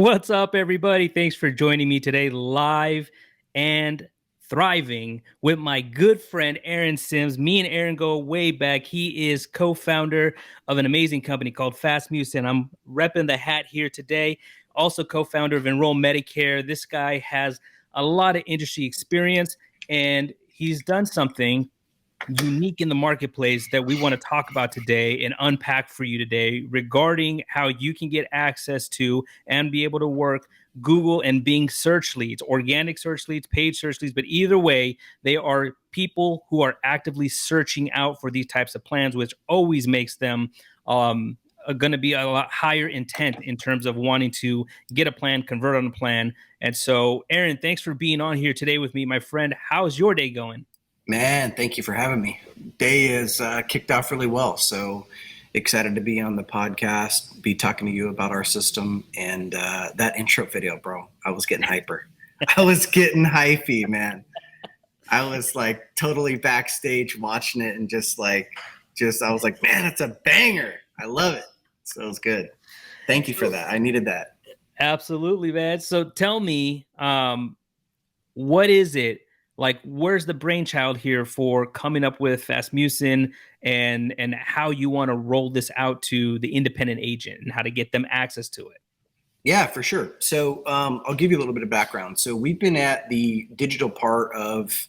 What's up, everybody? Thanks for joining me today, live and thriving with my good friend Aaron Sims. Me and Aaron go way back. He is co-founder of an amazing company called Fasmussen. I'm repping the hat here today. Also co-founder of Enroll Medicare. This guy has a lot of industry experience, and he's done something unique in the marketplace that we want to talk about today and unpack for you today regarding how you can get access to and be able to work Google and Bing search leads, organic search leads, paid search leads. But either way, they are people who are actively searching out for these types of plans, which always makes them going to be a lot higher intent in terms of wanting to get a plan, convert on a plan. And so, Aaron, thanks for being on here today with me, my friend. How's your day going? Man, thank you for having me. Day is kicked off really well. So excited to be on the podcast, be talking to you about our system and that intro video, bro. I was getting hyper. I was getting hypey, man. I was like totally backstage watching it and I was like, man, it's a banger. I love it. So it was good. Thank you for that. I needed that. Absolutely, man. So tell me, what is it like? Where's the brainchild here for coming up with Fasmussen and how you want to roll this out to the independent agent and how to get them access to it? Yeah, for sure. So I'll give you a little bit of background. So we've been at the digital part of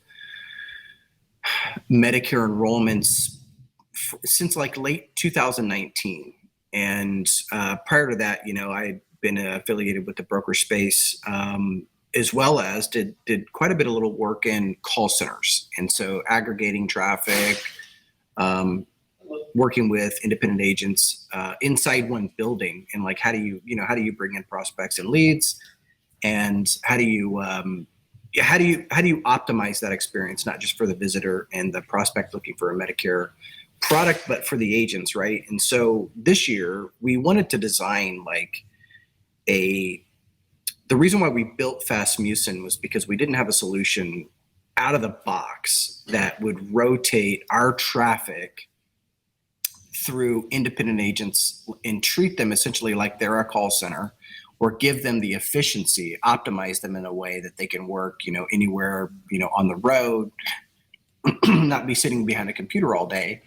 Medicare enrollments since like late 2019. And prior to that, I had been affiliated with the broker space, as well as did quite a bit of little work in call centers. And so aggregating traffic, working with independent agents inside one building, and like how do you bring in prospects and leads, and how do you optimize that experience, not just for the visitor and the prospect looking for a Medicare product, but for the agents, right? And so this year we wanted to design the reason why we built Fasmussen was because we didn't have a solution out of the box that would rotate our traffic through independent agents and treat them essentially like they're a call center, or give them the efficiency, optimize them in a way that they can work, anywhere, on the road, not be sitting behind a computer all day,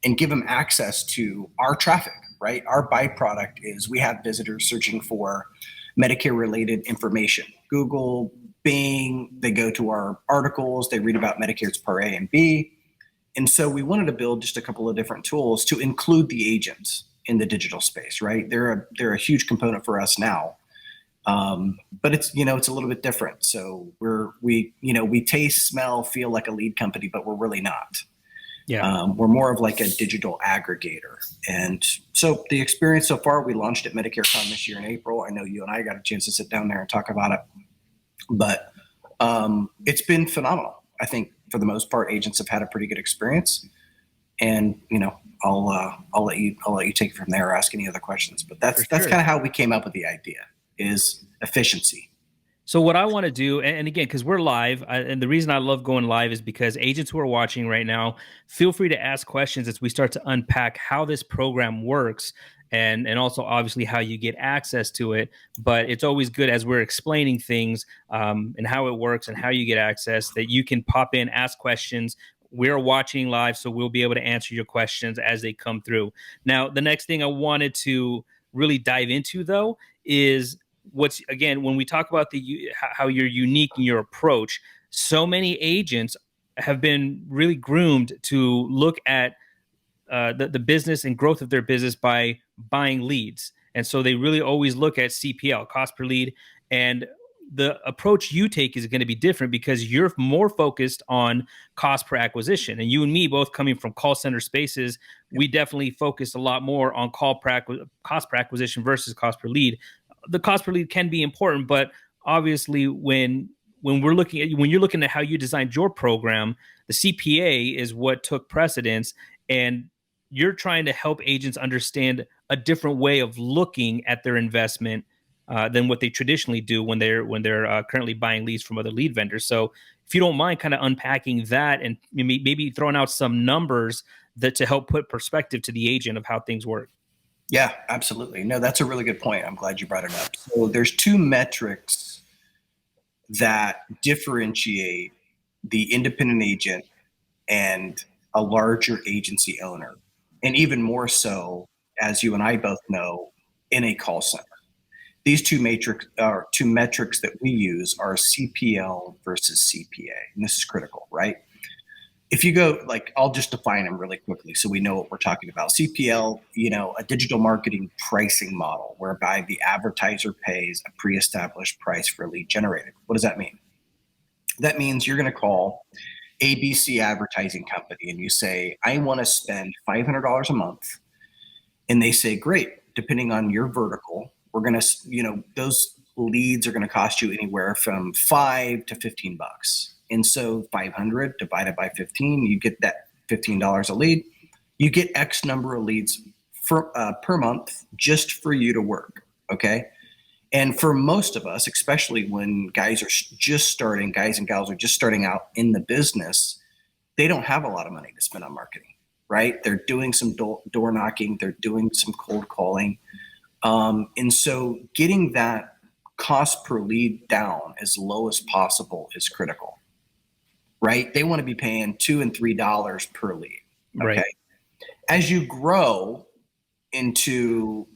and give them access to our traffic, right? Our byproduct is we have visitors searching for Medicare related information. Google, Bing, they go to our articles, they read about Medicare's Part A and B. And so we wanted to build just a couple of different tools to include the agents in the digital space, right? They're a huge component for us now. But it's a little bit different. So we taste, smell, feel like a lead company, but we're really not. Yeah. We're more of like a digital aggregator. And so the experience so far, we launched at MedicareCon this year in April. I know you and I got a chance to sit down there and talk about it, but it's been phenomenal. I think for the most part, agents have had a pretty good experience. And I'll let you take it from there or ask any other questions. But that's kind of how we came up with the idea, is efficiency. So what I want to do, and again, because we're live, and the reason I love going live is because agents who are watching right now, feel free to ask questions as we start to unpack how this program works, and also obviously how you get access to it. But it's always good as we're explaining things and how it works and how you get access, that you can pop in, ask questions. We're watching live, so we'll be able to answer your questions as they come through. Now, the next thing I wanted to really dive into, though, is when we talk about how you're unique in your approach. So many agents have been really groomed to look at the business and growth of their business by buying leads, and so they really always look at CPL, cost per lead. And the approach you take is going to be different because you're more focused on cost per acquisition. And you and me, both coming from call center spaces, we definitely focus a lot more on cost per acquisition versus cost per lead. The cost per lead can be important, but obviously when you're looking at how you designed your program, the CPA is what took precedence, and you're trying to help agents understand a different way of looking at their investment than what they traditionally do when they're currently buying leads from other lead vendors. So if you don't mind kind of unpacking that and maybe throwing out some numbers that to help put perspective to the agent of how things work. Yeah, absolutely. No, that's a really good point. I'm glad you brought it up. So there's two metrics that differentiate the independent agent and a larger agency owner, and even more so, as you and I both know, in a call center. These two metrics that we use are CPL versus CPA, and this is critical, right? If you go, like, I'll just define them really quickly so we know what we're talking about. CPL, a digital marketing pricing model whereby the advertiser pays a pre-established price for a lead generated. What does that mean? That means you're going to call ABC advertising company and you say, I want to spend $500 a month. And they say, great, depending on your vertical, we're going to, those leads are going to cost you anywhere from 5 to 15 bucks. And so 500 divided by 15, you get that $15 a lead. You get X number of leads per month just for you to work. Okay. And for most of us, especially when guys and gals are just starting out in the business, they don't have a lot of money to spend on marketing, right? They're doing some door knocking, they're doing some cold calling. And so getting that cost per lead down as low as possible is critical, right? They want to be paying $2 and $3 per lead. Okay. Right. As you grow into,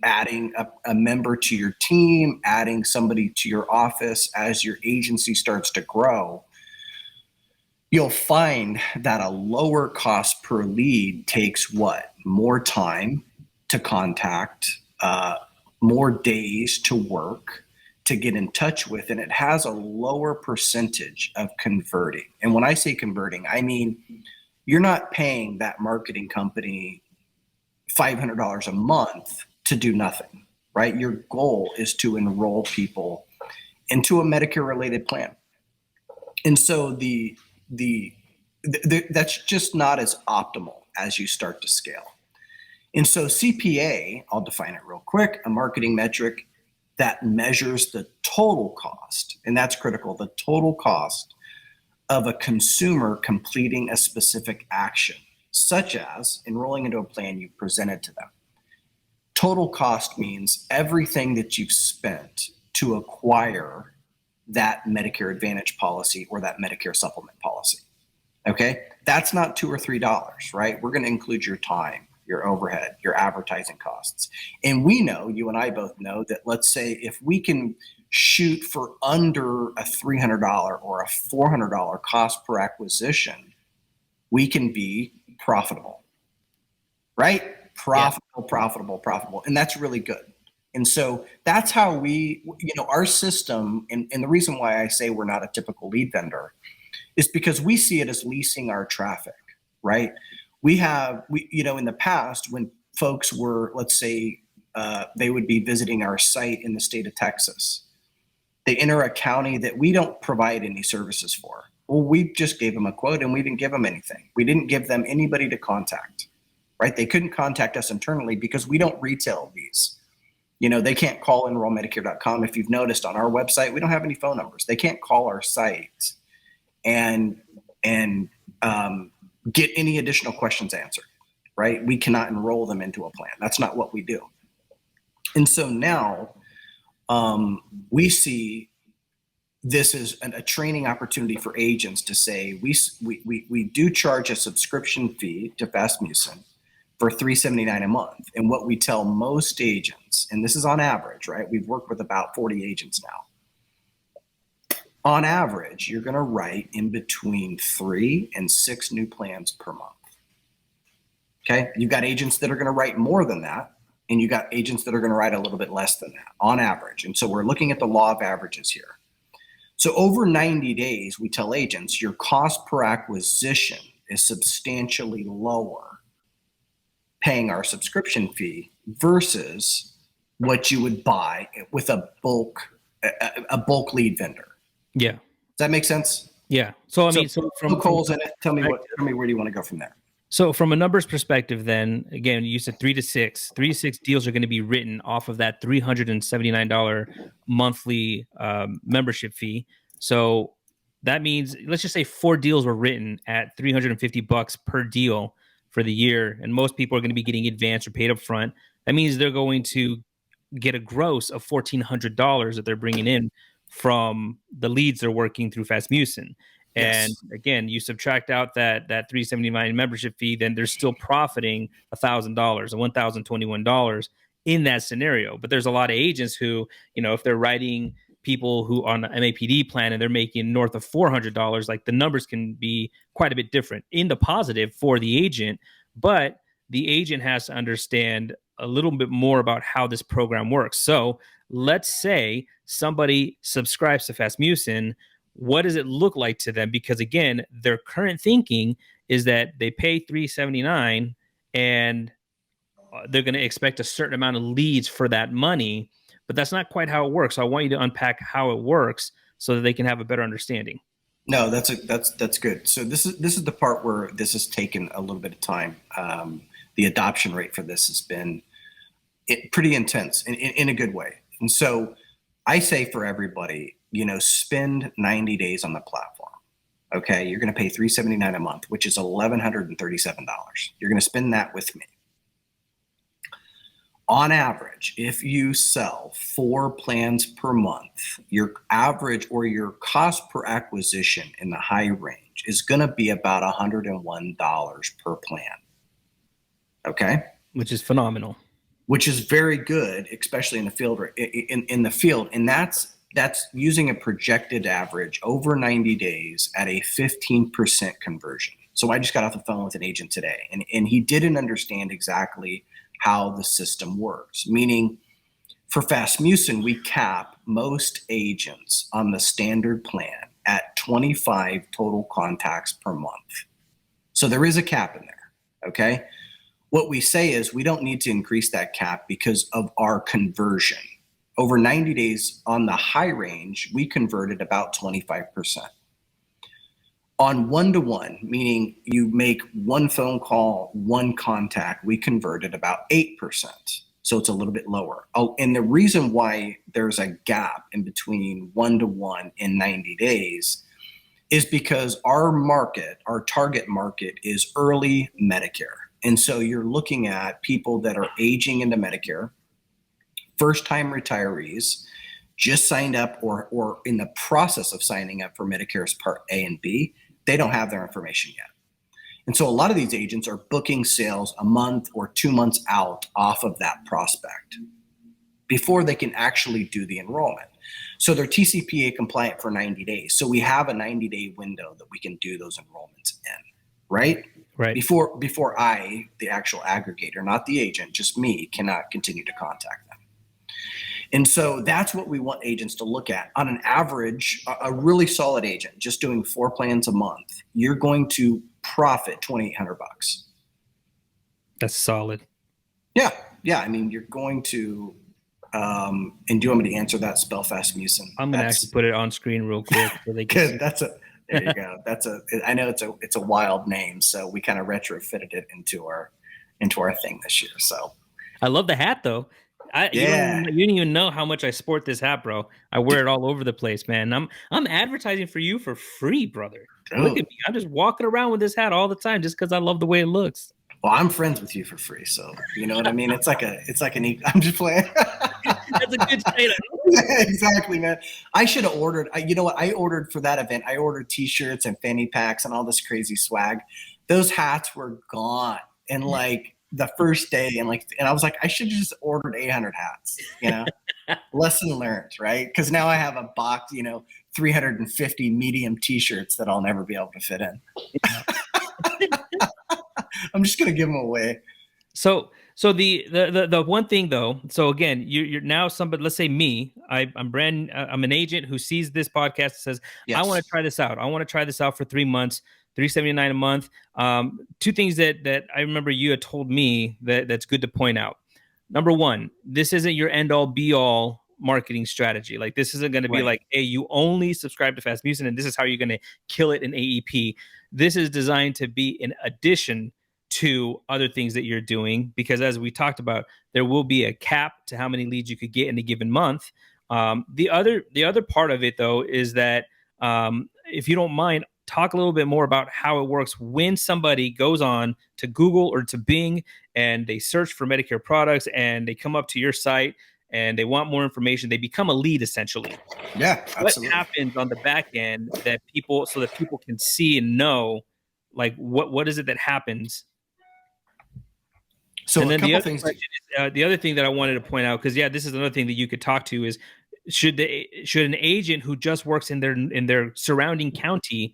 adding a member to your team, adding somebody to your office, as your agency starts to grow, you'll find that a lower cost per lead takes what? More time to contact, more days to work, to get in touch with, and it has a lower percentage of converting. And when I say converting, I mean you're not paying that marketing company $500 a month to do nothing, right? Your goal is to enroll people into a Medicare related plan. And so that's just not as optimal as you start to scale. And so CPA, I'll define it real quick, a marketing metric that measures the total cost, and that's critical, the total cost of a consumer completing a specific action, such as enrolling into a plan you presented to them. Total cost means everything that you've spent to acquire that Medicare Advantage policy or that Medicare supplement policy. Okay, that's not $2 or $3, right? We're going to include your time, your overhead, your advertising costs. And we know, you and I both know, that let's say if we can shoot for under a $300 or a $400 cost per acquisition, we can be profitable, right? Yeah. Profitable. And that's really good. And so that's how our system, and the reason why I say we're not a typical lead vendor is because we see it as leasing our traffic, right? In the past, when folks were, let's say, they would be visiting our site in the state of Texas, they enter a county that we don't provide any services for. Well, we just gave them a quote and we didn't give them anything. We didn't give them anybody to contact, right? They couldn't contact us internally because we don't retail these. They can't call enrollmedicare.com. If you've noticed on our website, we don't have any phone numbers. They can't call our site and get any additional questions answered, right? We cannot enroll them into a plan. That's not what we do. And so now we see this as a training opportunity for agents to say, we do charge a subscription fee to Fasmussen for $379 a month. And what we tell most agents, and this is on average, right? We've worked with about 40 agents now. On average, you're going to write in between 3 and 6 new plans per month. Okay. You've got agents that are going to write more than that, and you got agents that are going to write a little bit less than that on average. And so we're looking at the law of averages here. So over 90 days, we tell agents your cost per acquisition is substantially lower paying our subscription fee versus what you would buy with a bulk lead vendor. Yeah. Does that make sense? Yeah. So I mean, from Cole's in it. Tell me where do you want to go from there? So from a numbers perspective, then again, you said 3 to 6. 3 to 6 deals are going to be written off of that $379 monthly membership fee. So that means, let's just say 4 deals were written at $350 per deal for the year, and most people are going to be getting advanced or paid up front, that means they're going to get a gross of $1,400 that they're bringing in from the leads they're working through Fasmussen. And Yes. again, you subtract out that 379 membership fee, then they're still profiting $1,000 or $1,021 in that scenario. But there's a lot of agents who, if they're writing people who are on an MAPD plan and they're making north of $400, like the numbers can be quite a bit different in the positive for the agent. But the agent has to understand a little bit more about how this program works. So let's say somebody subscribes to Fasmussen. What does it look like to them? Because again, their current thinking is that they pay $379 and they're going to expect a certain amount of leads for that money, but that's not quite how it works. So I want you to unpack how it works so that they can have a better understanding. No, that's good. So this is the part where this has taken a little bit of time. The adoption rate for this has been pretty intense in a good way. And so I say for everybody, spend 90 days on the platform. Okay, you're going to pay $379 a month, which is $1,137. You're going to spend that with me. On average, if you sell 4 plans per month, your average or your cost per acquisition in the high range is going to be about $101 per plan. Okay, which is phenomenal. Which is very good, especially in the field. In the field, and that's using a projected average over 90 days at a 15% conversion. So I just got off the phone with an agent today, and he didn't understand exactly how the system works. Meaning, for Fasmussen, we cap most agents on the standard plan at 25 total contacts per month. So there is a cap in there, okay? What we say is we don't need to increase that cap because of our conversion. Over 90 days on the high range, we converted about 25%. On one-to-one, meaning you make one phone call, one contact, we converted about 8%. So it's a little bit lower. Oh, and the reason why there's a gap in between one-to-one and 90 days is because our target market is early Medicare. And so you're looking at people that are aging into Medicare, first-time retirees, just signed up or in the process of signing up for Medicare's Part A and B. They don't have their information yet. And so a lot of these agents are booking sales a month or 2 months out off of that prospect before they can actually do the enrollment. So they're TCPA compliant for 90 days. So we have a 90-day window that we can do those enrollments in, right? Right. Before I, the actual aggregator, not the agent, just me, cannot continue to contact them. And so that's what we want agents to look at. On an average, a really solid agent, just doing 4 plans a month, you're going to profit $2,800. That's solid. Yeah. I mean, you're going to, and do you want me to answer that? Spell Fasmussen. I'm going to actually put it on screen real quick so they can. There you go. I know it's a wild name, so we kind of retrofitted it into our thing this year. So I love the hat though. You don't even know how much I sport this hat, bro. I wear it all over the place, man. I'm advertising for you for free, brother. Dude. Look at me. I'm just walking around with this hat all the time just because I love the way it looks. Well, I'm friends with you for free, so you know what I mean. It's like I'm just playing. That's a good trade. Exactly, man. I should have ordered. You know what? I ordered for that event. I ordered T-shirts and fanny packs and all this crazy swag. Those hats were gone, and like the first day, and I was like, I should have just ordered 800 hats. Lesson learned, right? Because now I have a box, 350 medium T-shirts that I'll never be able to fit in. I'm just gonna give them away. So the one thing though, so again, you're now somebody. Let's say me. I'm an agent who sees this podcast and says, yes, I want to try this out. I want to try this out for 3 months. $379 a month. 2 things that I remember you had told me that's good to point out. Number 1, this isn't your end all be all marketing strategy. Like this isn't going to be like, hey, you only subscribe to Fasmussen and this is how you're going to kill it in AEP. This is designed to be an addition to other things that you're doing, because as we talked about, there will be a cap to how many leads you could get in a given month. The other part of it though is that if you don't mind, talk a little bit more about how it works when somebody goes on to Google or to Bing and they search for Medicare products and they come up to your site and they want more information. They become a lead essentially. Yeah, What absolutely. happens on the back end that people so that people can see and know like what is it that happens? So And a then the couple other things to, question is the other thing that I wanted to point out because yeah, this is another thing that you could talk to is should an agent who just works in their surrounding county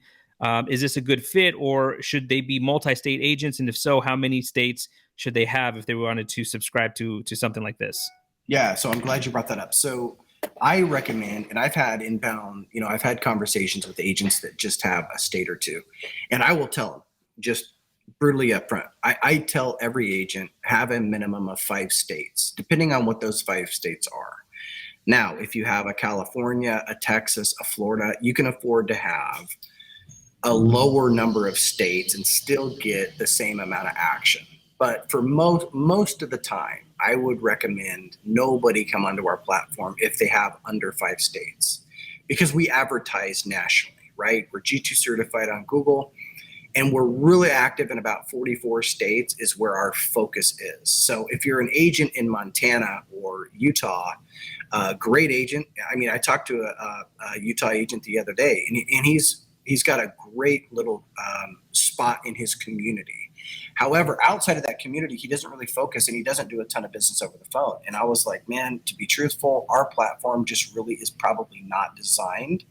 is this a good fit or should they be multi-state agents and if so, how many states should they have if they wanted to subscribe to something like this? yeah, so I'm glad you brought that up. So I recommend, and I've had inbound, I've had conversations with agents that just have a state or two, and I will tell them just brutally upfront. I tell every agent have a minimum of 5 states, depending on what those 5 states are. Now, if you have a California, a Texas, a Florida, you can afford to have a lower number of states and still get the same amount of action. But for most of the time, I would recommend nobody come onto our platform if they have under 5 states because we advertise nationally, right? We're G2 certified on Google and we're really active in about 44 states is where our focus is. So if you're an agent in Montana or Utah, great agent. I mean, I talked to a Utah agent the other day and he's got a great little spot in his community. However, outside of that community, he doesn't really focus and he doesn't do a ton of business over the phone. And I was like, man, to be truthful, our platform just really is probably not designed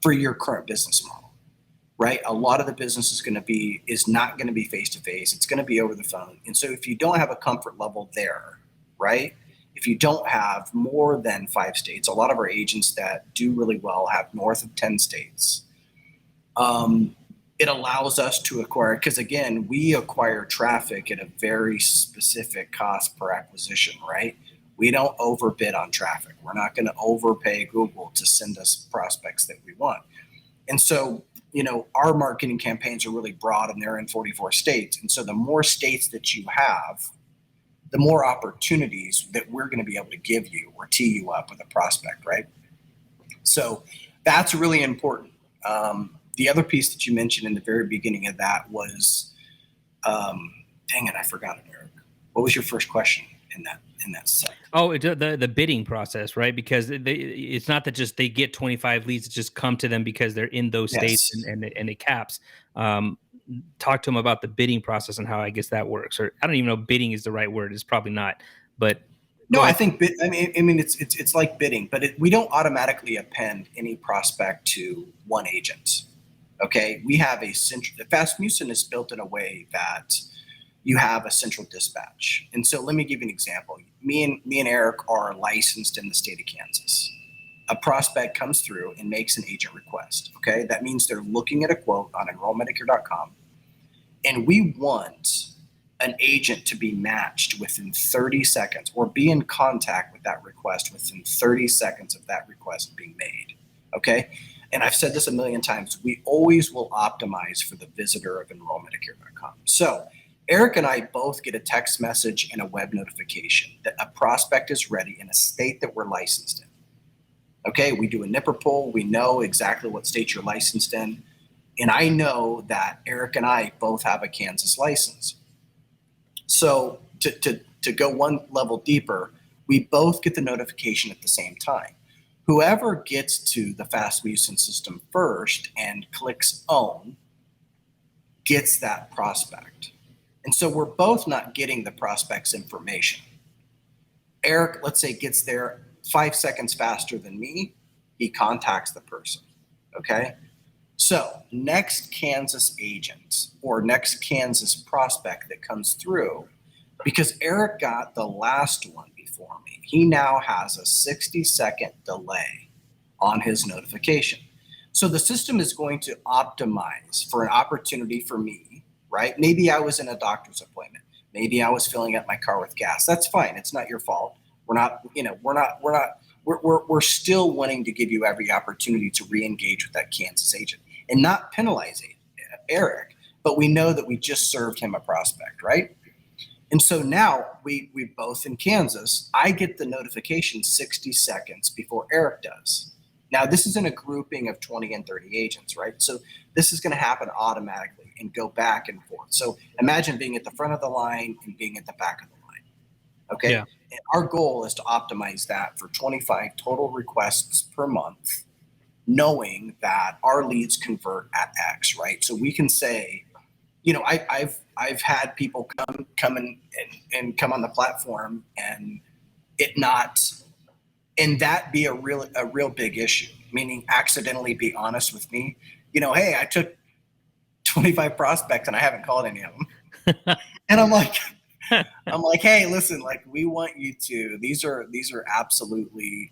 for your current business model, right? A lot of the business is not going to be face to face. It's going to be over the phone. And so if you don't have a comfort level there, right? If you don't have more than 5 states, a lot of our agents that do really well have north of 10 states. It allows us to acquire, because again, we acquire traffic at a very specific cost per acquisition, right? We don't overbid on traffic. We're not going to overpay Google to send us prospects that we want. And so, our marketing campaigns are really broad and they're in 44 states. And so the more states that you have, the more opportunities that we're going to be able to give you or tee you up with a prospect, right? So that's really important. The other piece that you mentioned in the very beginning of that was, dang it, I forgot it, Eric. What was your first question in that set? Oh, the bidding process, right? Because it's not that just they get 25 leads that just come to them because they're in those states Yes. and it caps. Um, Talk to them about the bidding process and how I guess that works. Or I don't even know if bidding is the right word. It's probably not. But No, go I ahead. think I mean it's like bidding, but we don't automatically append any prospect to one agent. Okay, we have a central. The Fasmussen is built in a way that you have a central dispatch. And so let me give you an example. Me and Eric are licensed in the state of Kansas. A prospect comes through and makes an agent request. Okay, that means they're looking at a quote on enrollmedicare.com, and we want an agent to be matched within 30 seconds or be in contact with that request within 30 seconds of that request being made. Okay. And I've said this a million times, we always will optimize for the visitor of enrollmedicare.com. So Eric and I both get a text message and a web notification that a prospect is ready in a state that we're licensed in. Okay, we do a nipper poll. We know exactly what state you're licensed in. And I know that Eric and I both have a Kansas license. So to go one level deeper, we both get the notification at the same time. Whoever gets to the Fasmussen system first and clicks own gets that prospect. And so we're both not getting the prospect's information. Eric, let's say, gets there 5 seconds faster than me. He contacts the person. Okay. So next Kansas agent or next Kansas prospect that comes through, because Eric got the last one before me, he now has a 60-second delay on his notification. So the system is going to optimize for an opportunity for me, right? Maybe I was in a doctor's appointment. Maybe I was filling up my car with gas. That's fine. It's not your fault. We're still wanting to give you every opportunity to re-engage with that Kansas agent and not penalize Eric, but we know that we just served him a prospect, right? And so now we both in Kansas, I get the notification 60 seconds before Eric does. Now, this is in a grouping of 20 and 30 agents, right? So this is going to happen automatically and go back and forth. So imagine being at the front of the line and being at the back of the line. Okay. Yeah. And our goal is to optimize that for 25 total requests per month, knowing that our leads convert at X, right? So we can say, I've had people come and come on the platform and it not and that be a real big issue, meaning accidentally be honest with me. Hey, I took 25 prospects and I haven't called any of them. And I'm like, hey, listen, like we want you to. These are absolutely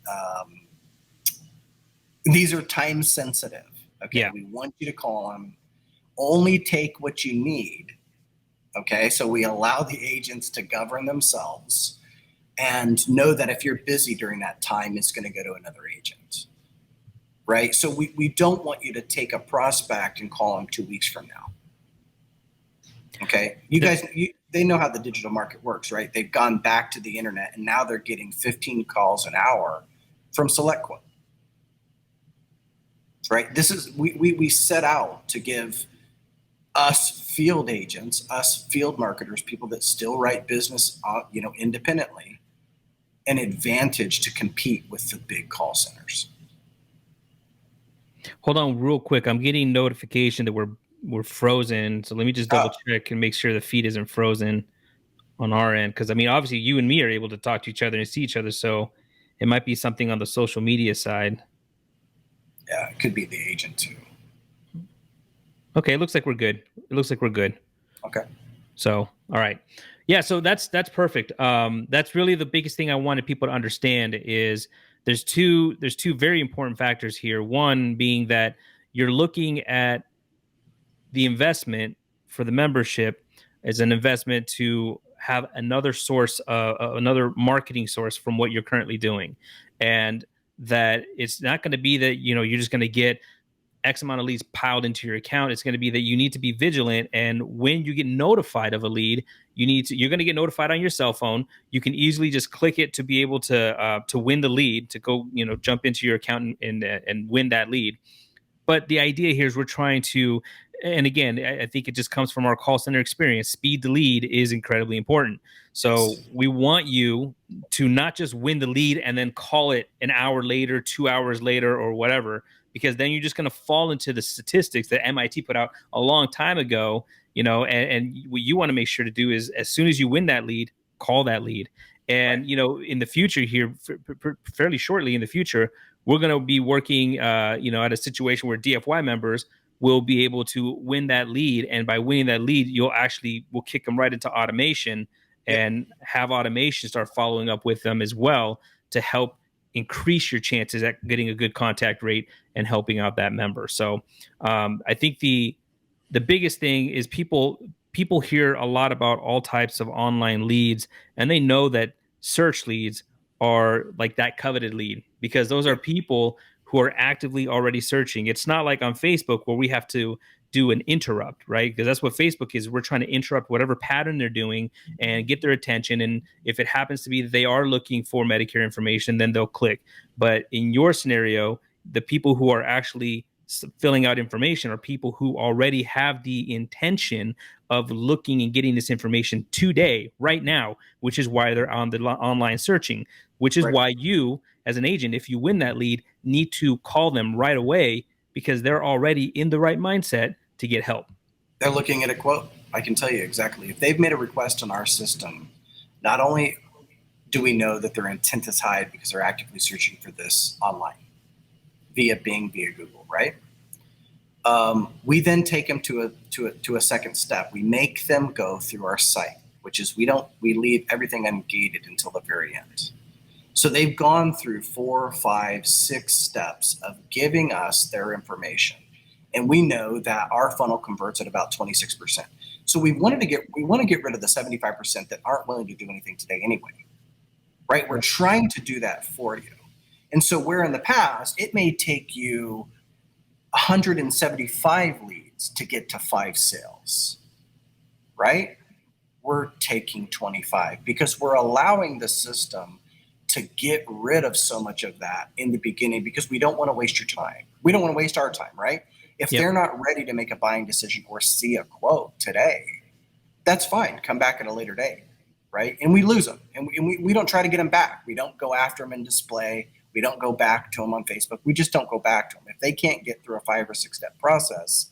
these are time sensitive. Okay, Yeah. we want you to call them. Only take what you need. Okay, so we allow the agents to govern themselves and know that if you're busy during that time, it's going to go to another agent. Right. So we don't want you to take a prospect and call them 2 weeks from now. Okay. You guys, they know how the digital market works, right? They've gone back to the internet and now they're getting 15 calls an hour from SelectQuote. Right. We set out to give us field agents, us field marketers, people that still write business, independently, an advantage to compete with the big call centers. Hold on real quick. I'm getting notification that we're frozen. So let me just double Oh, check and make sure the feed isn't frozen on our end. Because I mean, obviously you and me are able to talk to each other and see each other. So it might be something on the social media side. yeah, it could be the agent too. Okay, it looks like we're good. It looks like we're good. Okay. So, all right. Yeah, so that's perfect. That's really the biggest thing I wanted people to understand is there's two very important factors here. One being that you're looking at the investment for the membership as an investment to have another source, another marketing source from what you're currently doing, and that it's not going to be that you're just going to get X amount of leads piled into your account. It's going to be that you need to be vigilant. And when you get notified of a lead, you're going to get notified on your cell phone. You can easily just click it to be able to win the lead, to go, jump into your account and win that lead. But the idea here is we're trying to, and again, I think it just comes from our call center experience. Speed to lead is incredibly important. So Yes. we want you to not just win the lead and then call it an hour later, 2 hours later, or whatever, because then you're just going to fall into the statistics that MIT put out a long time ago. And what you want to make sure to do is as soon as you win that lead, call that lead. Right. And in the future here, fairly shortly in the future, we're going to be working, at a situation where DFY members will be able to win that lead, and by winning that lead, we'll kick them right into automation Yep. and have automation start following up with them as well to help increase your chances at getting a good contact rate and helping out that member. So I think the biggest thing is people hear a lot about all types of online leads, and they know that search leads are like that coveted lead because those are Yep. people who are actively already searching. It's not like on Facebook where we have to do an interrupt, right? Because that's what Facebook is. We're trying to interrupt whatever pattern they're doing and get their attention. And if it happens to be that they are looking for Medicare information, then they'll click. But in your scenario, the people who are actually filling out information are people who already have the intention of looking and getting this information today, right now, which is why they're on the online searching, which is Right. why you, as an agent, if you win that lead, need to call them right away because they're already in the right mindset to get help. They're looking at a quote. I can tell you exactly. If they've made a request on our system, not only do we know that their intent is high because they're actively searching for this online via Bing, via Google, right? We then take them to a second step. We make them go through our site, which is we leave everything ungated until the very end. So they've gone through 4, 5, 6 steps of giving us their information, and we know that our funnel converts at about 26%. So we want to get rid of the 75% that aren't willing to do anything today anyway, right? We're trying to do that for you, and so where in the past it may take you 175 leads to get to 5 sales, right? We're taking 25 because we're allowing the system to get rid of so much of that in the beginning because we don't want to waste your time. We don't want to waste our time, right? If Yep. they're not ready to make a buying decision or see a quote today, that's fine. Come back at a later date, right? And we lose them, and we don't try to get them back. We don't go after them in display. We don't go back to them on Facebook. We just don't go back to them. If they can't get through a 5 or 6 step process,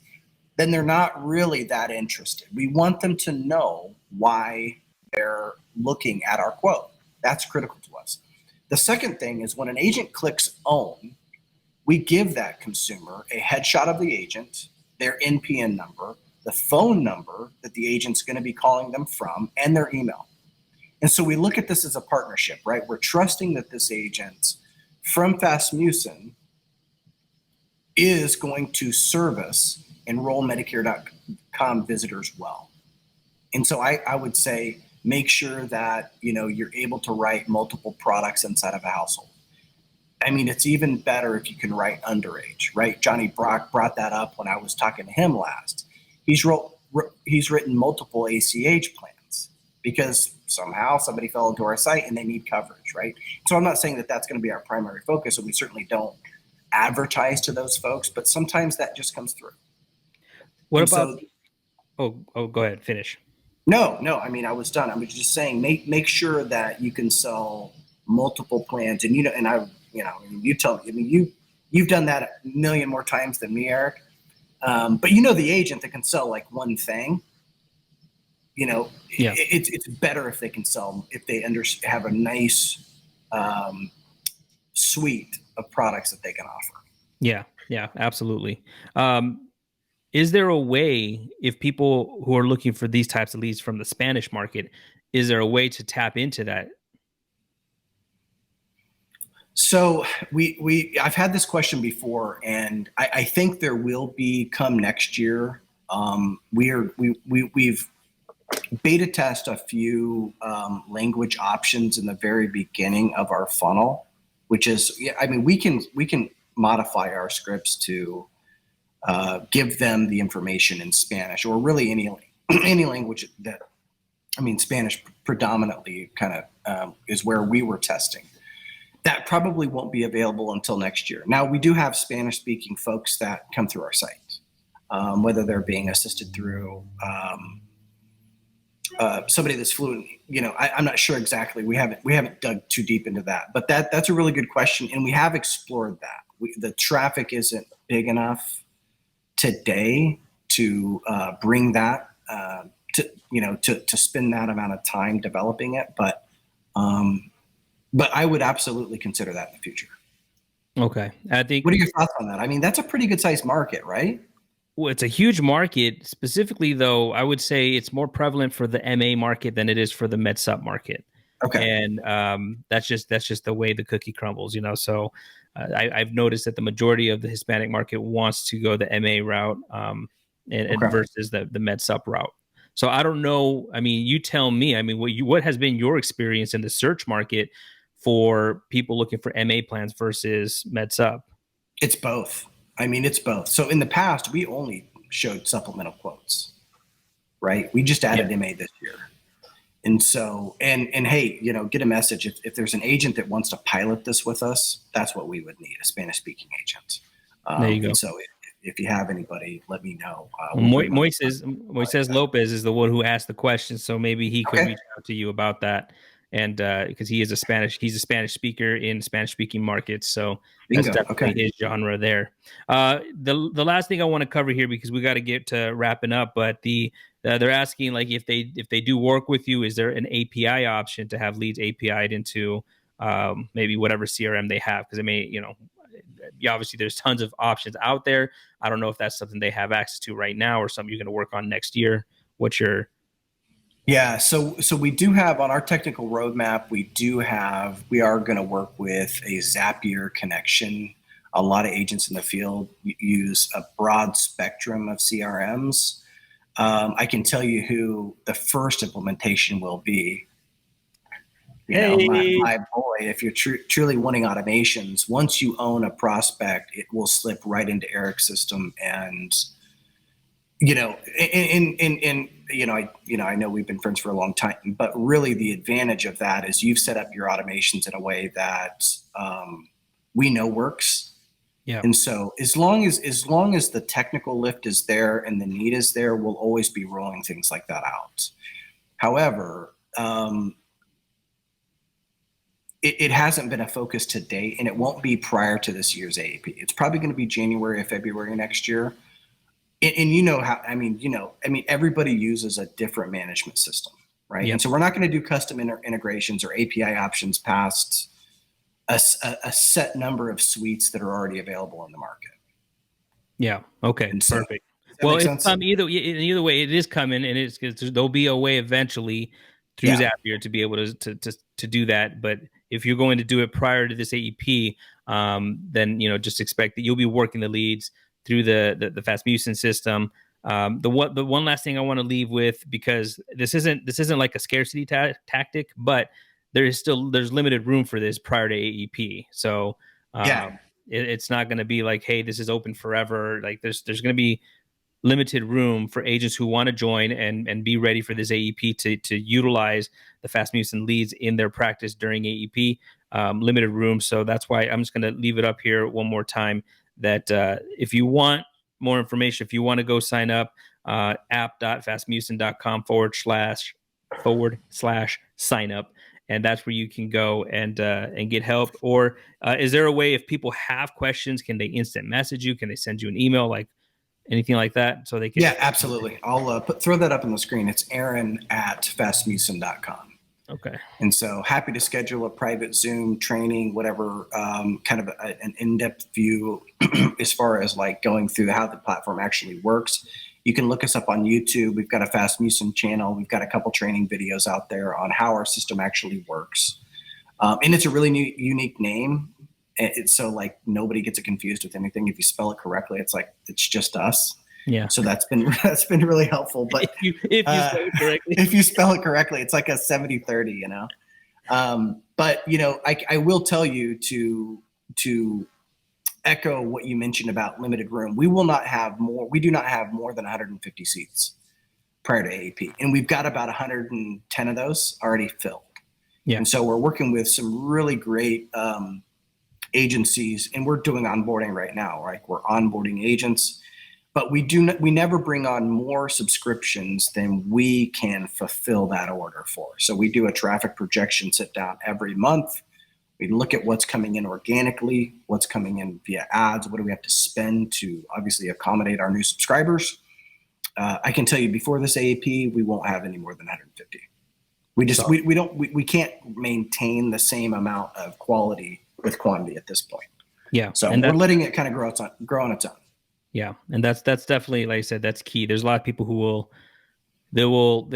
then they're not really that interested. We want them to know why they're looking at our quote. That's critical to us. The second thing is when an agent clicks own, we give that consumer a headshot of the agent, their NPN number, the phone number that the agent's going to be calling them from, and their email. And so we look at this as a partnership, right? We're trusting that this agent from Fasmussen is going to service enrollmedicare.com visitors well. And so I would say make sure that you're able to write multiple products inside of a household. I mean, it's even better if you can write underage, right? Johnny Brock brought that up when I was talking to him last. He's written multiple ACH plans because somehow somebody fell into our site and they need coverage, right? So I'm not saying that that's going to be our primary focus, and we certainly don't advertise to those folks, but sometimes that just comes through. What And about? so, Go ahead, finish. no, I mean, I was done. I was just saying, make sure that you can sell multiple plans, and you tell me. I mean, you've done that a million more times than me, Eric. But the agent that can sell like one thing. Yeah. It's better if they can sell, if they have a nice suite of products that they can offer. Yeah, absolutely. Is there a way, if people who are looking for these types of leads from the Spanish market, is there a way to tap into that? So I've had this question before, and I think there will be come next year. We've beta test a few language options in the very beginning of our funnel, which is, I mean, we can modify our scripts to give them the information in Spanish or really any language that, I mean, Spanish predominantly kind of is where we were testing. That probably won't be available until next year. Now, we do have Spanish speaking folks that come through our site, whether they're being assisted through somebody that's fluent. I'm not sure exactly. We haven't dug too deep into that, but that's a really good question, and we have explored that. The traffic isn't big enough today to bring that to spend that amount of time developing it, but I would absolutely consider that in the future. Okay. I think. What are your thoughts on that? I mean, that's a pretty good sized market, right? Well, it's a huge market. Specifically, though, I would say it's more prevalent for the MA market than it is for the med sub market. Okay. And that's just the way the cookie crumbles, So I've noticed that the majority of the Hispanic market wants to go the MA route and versus the med sub route. So I don't know. I mean, you tell me. I mean, what has been your experience in the search market for people looking for MA plans versus med sub? It's both. I mean, it's both. So in the past, we only showed supplemental quotes, right? We just added MA this year. And so, and hey, get a message. If there's an agent that wants to pilot this with us, that's what we would need, a Spanish speaking agent. There you go. And so if you have anybody, let me know. Moises Lopez is the one who asked the question, so maybe he could reach out to you about that. And because he's a Spanish speaker in Spanish speaking markets, so Bingo. That's definitely his genre there. The last thing I want to cover here, because we got to get to wrapping up, but they're asking, like, if they do work with you, is there an API option to have leads API'd into maybe whatever CRM they have? Because obviously there's tons of options out there. I don't know if that's something they have access to right now or something you're going to work on next year. What's your... Yeah, so we do have on our technical roadmap, we are going to work with a Zapier connection. A lot of agents in the field use a broad spectrum of CRMs. I can tell you who the first implementation will be. My boy, if you're truly wanting automations, once you own a prospect, it will slip right into Eric's system, and I know we've been friends for a long time, but really the advantage of that is you've set up your automations in a way that we know works. Yeah. And so as long as the technical lift is there and the need is there, we'll always be rolling things like that out. However, it hasn't been a focus to date, and it won't be prior to this year's AAP. It's probably going to be January or February next year. And everybody uses a different management system, right? Yep. And so we're not going to do custom integrations or API options past a set number of suites that are already available in the market. Yeah. Okay. So, perfect. Well, it's either way, it is coming, and there'll be a way eventually through Zapier to be able to do that. But if you're going to do it prior to this AEP, then just expect that you'll be working the leads through the Fasmussen system. The one last thing I want to leave with, because this isn't like a scarcity tactic, but there's limited room for this prior to AEP. So it's not going to be like, hey, this is open forever. Like there's going to be limited room for agents who want to join and be ready for this AEP to utilize the Fasmussen leads in their practice during AEP. Limited room. So that's why I'm just going to leave it up here one more time that if you want more information, if you want to go sign up, app.fasmussen.com/sign up. And that's where you can go and get help. Or is there a way, if people have questions, can they instant message you? Can they send you an email, like anything like that? So they can. Yeah, absolutely. I'll throw that up on the screen. It's Aaron@fasmussen.com. Okay. And so happy to schedule a private Zoom training, whatever, kind of an in-depth view as far as like going through how the platform actually works. You can look us up on YouTube. We've got a Fasmussen channel. We've got a couple training videos out there on how our system actually works. And it's a really unique name. So like nobody gets it confused with anything. If you spell it correctly, it's like, it's just us. Yeah. So that's been really helpful. But if you spell it correctly, it's like a 70-30, But I will tell you to echo what you mentioned about limited room. We do not have more than 150 seats prior to AAP. And we've got about 110 of those already filled. Yeah. And so we're working with some really great agencies, and we're doing onboarding right now. Like we're onboarding agents, but we never bring on more subscriptions than we can fulfill that order for. So we do a traffic projection sit down every month. We look at what's coming in organically, what's coming in via ads, what do we have to spend to obviously accommodate our new subscribers. I can tell you before this AAP, we won't have any more than 150. We can't maintain the same amount of quality with quantity at this point. Yeah. So we're letting it kind of grow on its own. Yeah. And that's definitely, like I said, that's key. There's a lot of people who they'll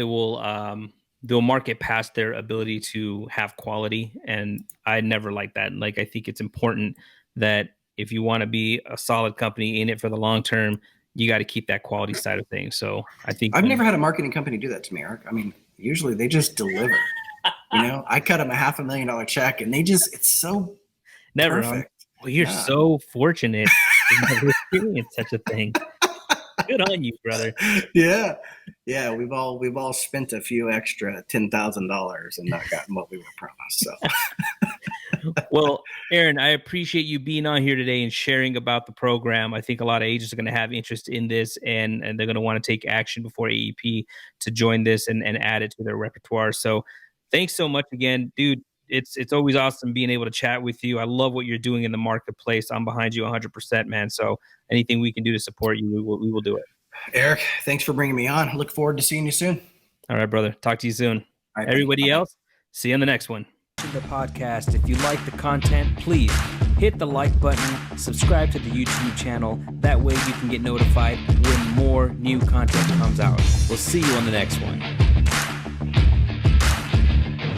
market past their ability to have quality. And I never like that. Like, I think it's important that if you want to be a solid company in it for the long term, you got to keep that quality side of things. So I think I've never had a marketing company do that to me, Eric. I mean, usually they just deliver. I cut them a $500,000 check, and it's so never. perfect. Well, you're so fortunate to have experienced such a thing. Good on you, brother. Yeah. We've all spent a few extra $10,000 and not gotten what we were promised. So, well, Aaron, I appreciate you being on here today and sharing about the program. I think a lot of agents are going to have interest in this, and they're going to want to take action before AEP to join this and add it to their repertoire. So, thanks so much again, dude. It's always awesome being able to chat with you. I love what you're doing in the marketplace. I'm behind you 100%, man. So anything we can do to support you, we will do it. Eric, thanks for bringing me on. Look forward to seeing you soon. All right, brother. Talk to you soon. All right, everybody else, see you on the next one. The podcast. If you like the content, please hit the like button, subscribe to the YouTube channel. That way you can get notified when more new content comes out. We'll see you on the next one.